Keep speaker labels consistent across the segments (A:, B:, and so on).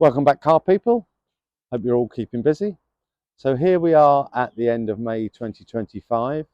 A: Welcome back, car people. Hope you're all keeping busy. So here we are at the end of May 2025.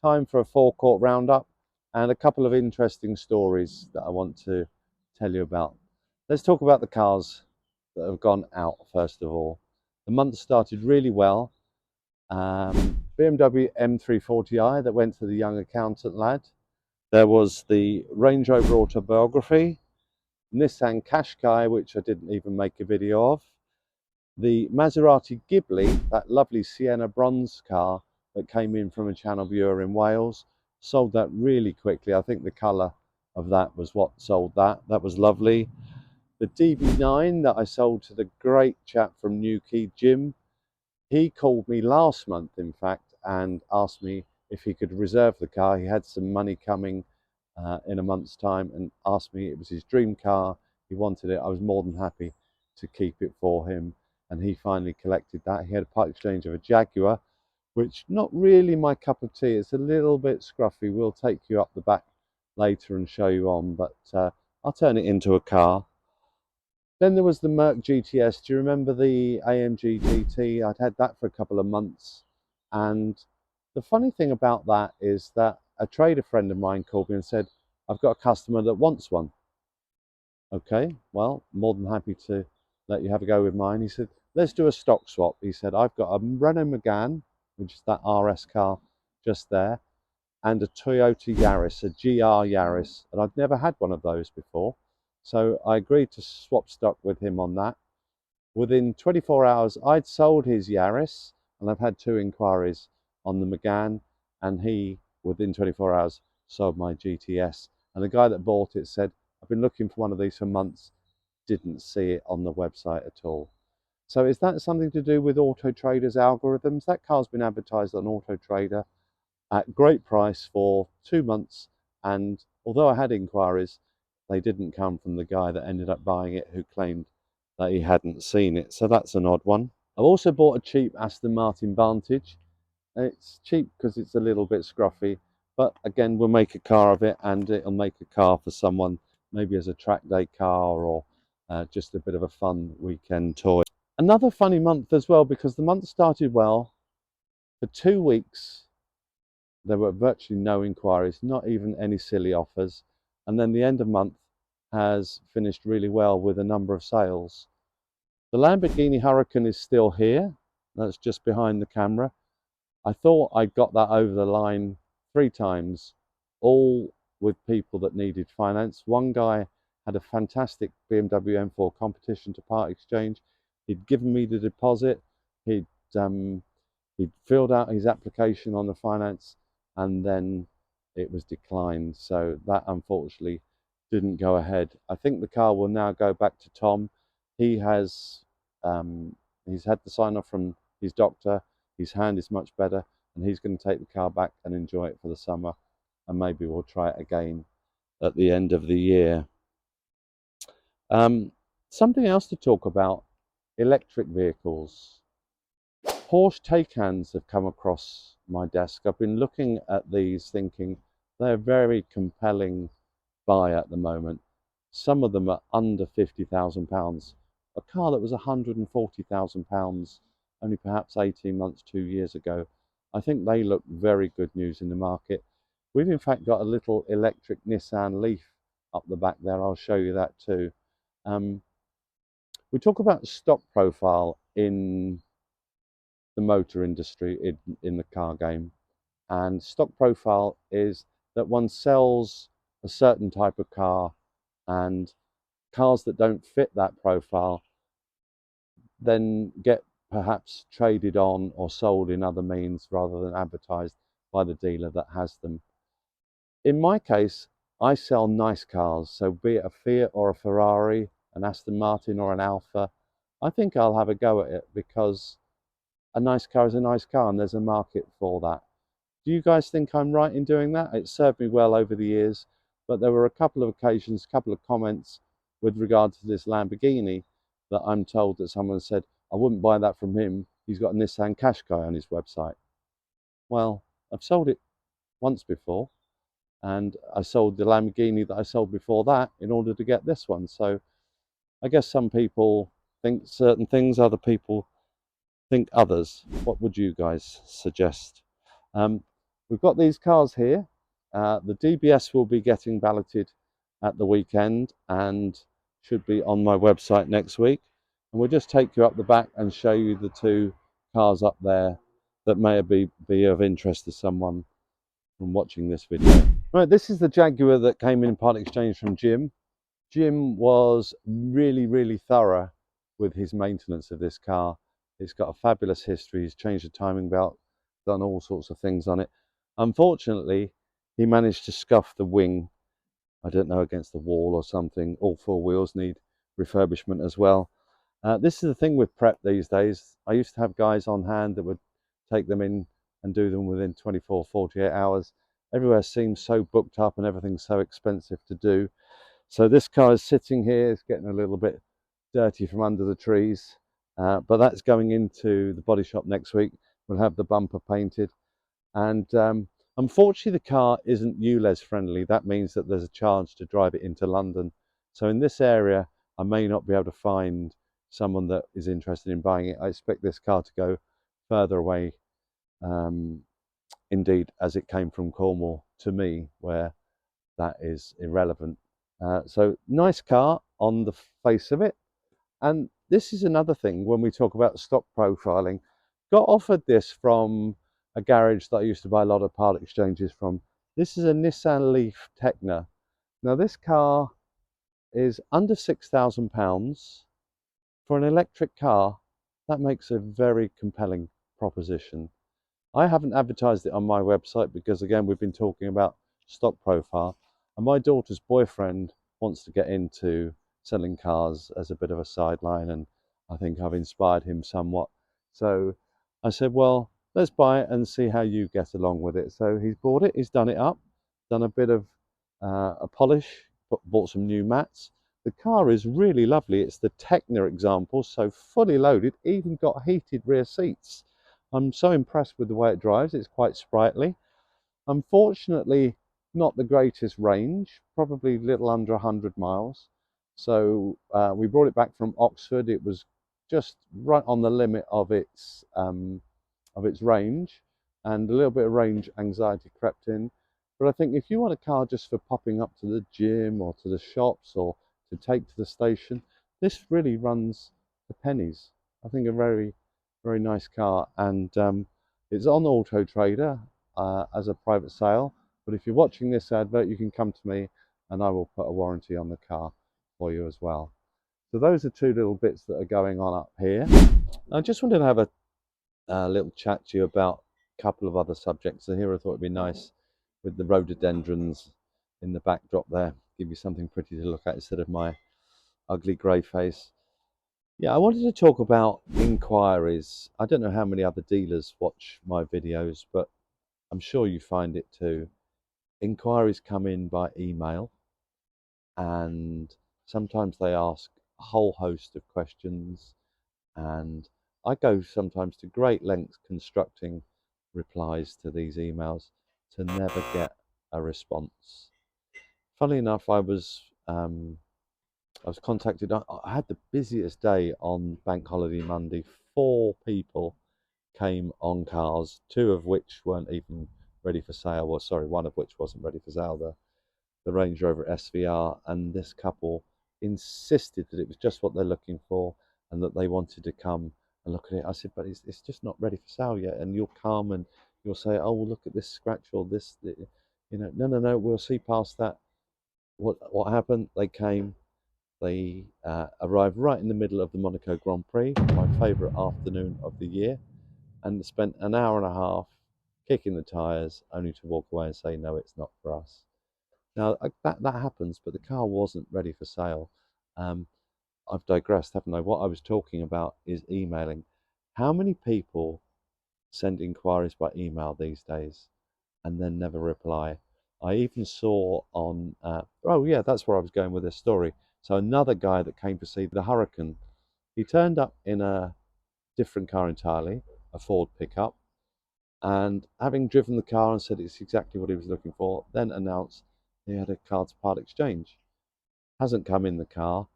A: Time for a forecourt roundup and a couple of interesting stories that I want to tell you about. Let's talk about the cars that have gone out first of all. The month started really well. BMW M340i that went to the young accountant lad. There was the Range Rover Autobiography, Nissan Qashqai, which I didn't even make a video of. The Maserati Ghibli, that lovely Sienna bronze car that came in from a channel viewer in Wales, sold that really quickly. I think the colour of that was what sold that. That was lovely. The DB9 that I sold to the great chap from Newquay, Jim, he called me last month, in fact, and asked me if he could reserve the car. He had some money coming in a month's time and asked me, it was his dream car, he wanted it. I was more than happy to keep it for him, and he finally collected that. He had a part exchange of a Jaguar, which not really my cup of tea. It's a little bit scruffy. We'll take you up the back later and show you on, but I'll turn it into a car. Then there was the Merc GTS. Do you remember the AMG GT? I'd had that for a couple of months, and the funny thing about that is that a trader friend of mine called me and said, I've got a customer that wants one. Okay, well, more than happy to let you have a go with mine. He said, let's do a stock swap. He said, I've got a Renault Megane, which is that RS car just there, and a Toyota Yaris, a GR Yaris, and I'd never had one of those before. So I agreed to swap stock with him on that. Within 24 hours, I'd sold his Yaris, and I've had 2 inquiries on the Megane, and he, within 24 hours, sold my GTS. And the guy that bought it said, I've been looking for one of these for months, didn't see it on the website at all. So is that something to do with Auto Trader's algorithms? That car's been advertised on Auto Trader at great price for 2 months, and although I had inquiries, they didn't come from the guy that ended up buying it, who claimed that he hadn't seen it. So that's an odd one. I've also bought a cheap Aston Martin Vantage. It's cheap because it's a little bit scruffy, but again, we'll make a car of it, and it'll make a car for someone, maybe as a track day car, or just a bit of a fun weekend toy. Another funny month as well, because the month started well. For 2 weeks, there were virtually no inquiries, not even any silly offers. And then the end of month has finished really well with a number of sales. The Lamborghini Huracan is still here. That's just behind the camera. I thought I'd got that over the line 3 times, all with people that needed finance. One guy had a fantastic BMW M4 competition to part exchange. He'd given me the deposit. He'd filled out his application on the finance, and then it was declined. So that unfortunately didn't go ahead. I think the car will now go back to Tom. He has he's had the sign off from his doctor. His hand is much better, and he's going to take the car back and enjoy it for the summer, and maybe we'll try it again at the end of the year. Something else to talk about: electric vehicles. Porsche Taycans have come across my desk. I've been looking at these thinking they're very compelling buy at the moment. Some of them are under £50,000. A car that was £140,000 only perhaps 18 months, 2 years ago. I think they look very good news in the market. We've in fact got a little electric Nissan Leaf up the back there. I'll show you that too. We talk about stock profile in the motor industry, in the car game, and stock profile is that one sells a certain type of car, and cars that don't fit that profile then get perhaps traded on or sold in other means rather than advertised by the dealer that has them. In my case, I sell nice cars, so be it a Fiat or a Ferrari, an Aston Martin or an Alfa, I think I'll have a go at it, because a nice car is a nice car, and there's a market for that. Do you guys think I'm right in doing that? It served me well over the years, but there were a couple of occasions, a couple of comments with regard to this Lamborghini that I'm told that someone said, I wouldn't buy that from him, he's got a Nissan Qashqai on his website. Well, I've sold it once before, and I sold the Lamborghini that I sold before that in order to get this one. So I guess some people think certain things, other people think others. What would you guys suggest? Um, we've got these cars here. The DBS will be getting balloted at the weekend and should be on my website next week. And we'll just take you up the back and show you the two cars up there that may be of interest to someone from watching this video. Right, this is the Jaguar that came in part exchange from Jim. Jim was really thorough with his maintenance of this car. It's got a fabulous history. He's changed the timing belt, done all sorts of things on it. Unfortunately, he managed to scuff the wing, I don't know, against the wall or something. All four wheels need refurbishment as well. This is the thing with prep these days. I used to have guys on hand that would take them in and do them within 24, 48 hours. Everywhere seems so booked up and everything's so expensive to do. So this car is sitting here, it's getting a little bit dirty from under the trees, but that's going into the body shop next week. We'll have the bumper painted, and unfortunately the car isn't ULEZ friendly. That means that there's a charge to drive it into London. So in this area I may not be able to find someone that is interested in buying it. I expect this car to go further away, indeed, as it came from Cornwall to me, where that is irrelevant. So nice car on the face of it. And this is another thing when we talk about stock profiling. Got offered this from a garage that I used to buy a lot of part exchanges from. This is a Nissan Leaf Techna. Now this car is under £6,000 for an electric car. That makes a very compelling proposition. I haven't advertised it on my website because, again, we've been talking about stock profile, and my daughter's boyfriend wants to get into selling cars as a bit of a sideline, and I think I've inspired him somewhat. So I said, well, let's buy it and see how you get along with it. So he's bought it, he's done it up, done a bit of a polish, bought some new mats. The car is really lovely. It's the Techna example, so fully loaded, even got heated rear seats. I'm so impressed with the way it drives. It's quite sprightly. Unfortunately, not the greatest range, probably a little under 100 miles. So we brought it back from Oxford. It was just right on the limit of its range, and a little bit of range anxiety crept in. But I think if you want a car just for popping up to the gym or to the shops or to take to the station, this really runs for pennies. I think a very nice car, and it's on Auto Trader as a private sale. But if you're watching this advert, you can come to me and I will put a warranty on the car for you as well. So those are two little bits that are going on up here. I just wanted to have a little chat to you about a couple of other subjects. So here I thought it'd be nice with the rhododendrons in the backdrop there, give you something pretty to look at instead of my ugly grey face. Yeah, I wanted to talk about inquiries. I don't know how many other dealers watch my videos, but I'm sure you find it too. Inquiries come in by email, and sometimes they ask a whole host of questions, and I go sometimes to great lengths constructing replies to these emails to never get a response. Funnily enough, I was contacted. I had the busiest day on Bank Holiday Monday. 4 people came on cars, 2 of which weren't even ready for sale. Well, sorry, 1 of which wasn't ready for sale, the Range Rover SVR, and this couple insisted that it was just what they're looking for and that they wanted to come and look at it. I said, but it's just not ready for sale yet. And you'll come and you'll say, oh, well, look at this scratch or this, no, we'll see past that. What happened? They came. They arrived right in the middle of the Monaco Grand Prix, my favourite afternoon of the year, and spent an hour and a half kicking the tyres, only to walk away and say, no, it's not for us. Now, that happens, but the car wasn't ready for sale. I've digressed, haven't I? What I was talking about is emailing. How many people send inquiries by email these days and then never reply? I even saw on, oh yeah, that's where I was going with this story. So another guy that came to see the Hurricane, he turned up in a different car entirely, a Ford pickup, and having driven the car and said it's exactly what he was looking for, then announced he had a car to part exchange. Hasn't come in the car,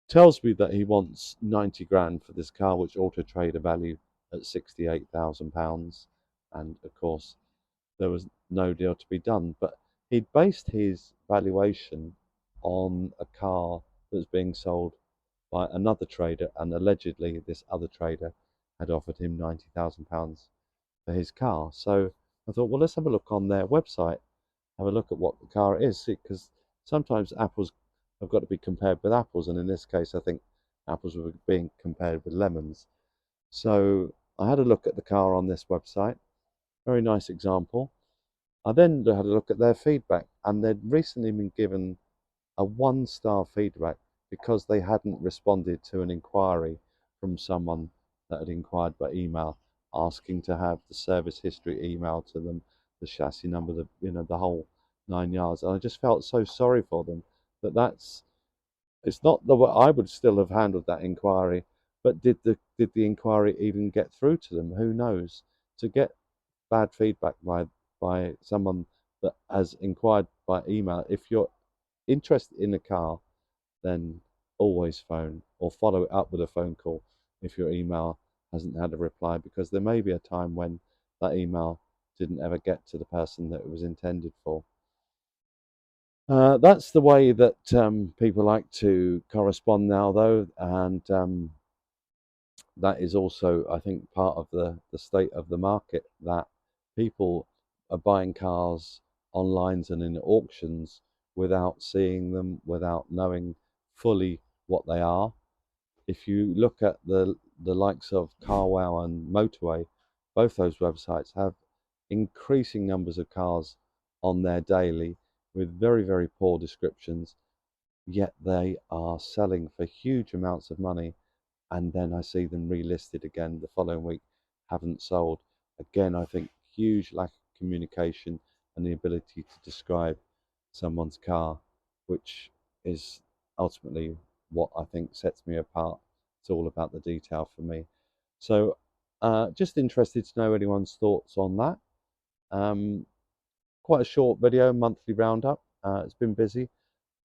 A: tells me that he wants 90 grand for this car, which Auto Trader valued at £68,000. And of course, there was no deal to be done. But he'd based his valuation on a car that was being sold by another trader, and allegedly this other trader had offered him £90,000 for his car. So I thought, well, let's have a look on their website, have a look at what the car is, because sometimes apples have got to be compared with apples, and in this case, I think apples were being compared with lemons. So I had a look at the car on this website, very nice example. I then had a look at their feedback, and they'd recently been given a 1-star feedback because they hadn't responded to an inquiry from someone that had inquired by email, asking to have the service history emailed to them, the chassis number, the whole 9 yards. And I just felt so sorry for them it's not the way I would still have handled that inquiry, but did the inquiry even get through to them? Who knows? To get bad feedback by someone that has inquired by email, if you're interested in a car, then always phone or follow it up with a phone call if your email hasn't had a reply, because there may be a time when that email didn't ever get to the person that it was intended for. That's the way that people like to correspond now, though, and that is also, I think, part of the state of the market, that people are buying cars online and in auctions without seeing them, without knowing fully what they are. If you look at the likes of CarWow and Motorway, both those websites have increasing numbers of cars on there daily with very, very poor descriptions, yet they are selling for huge amounts of money, and then I see them relisted again the following week, haven't sold. Again, I think huge lack of communication and the ability to describe someone's car, which is ultimately what I think sets me apart. It's all about the detail for me. So just interested to know anyone's thoughts on that. Quite a short video, monthly roundup. It's been busy.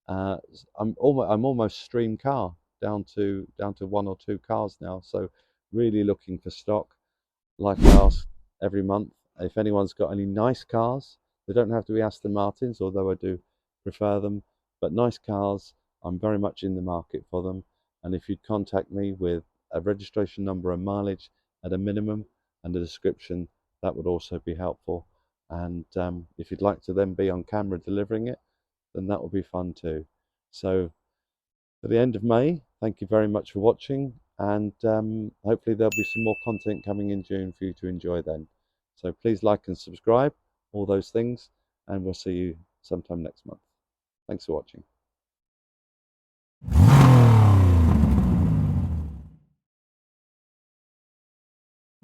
A: I'm almost stream car down to 1 or 2 cars now. So really looking for stock. Like I ask every month, if anyone's got any nice cars, they don't have to be Aston Martins, although I do prefer them, but nice cars, I'm very much in the market for them. And if you'd contact me with a registration number and mileage at a minimum and a description, that would also be helpful. And if you'd like to then be on camera delivering it, then that will be fun too. So at the end of May, thank you very much for watching, and hopefully there'll be some more content coming in June for you to enjoy then. So please like and subscribe, all those things, and we'll see you sometime next month. Thanks for watching.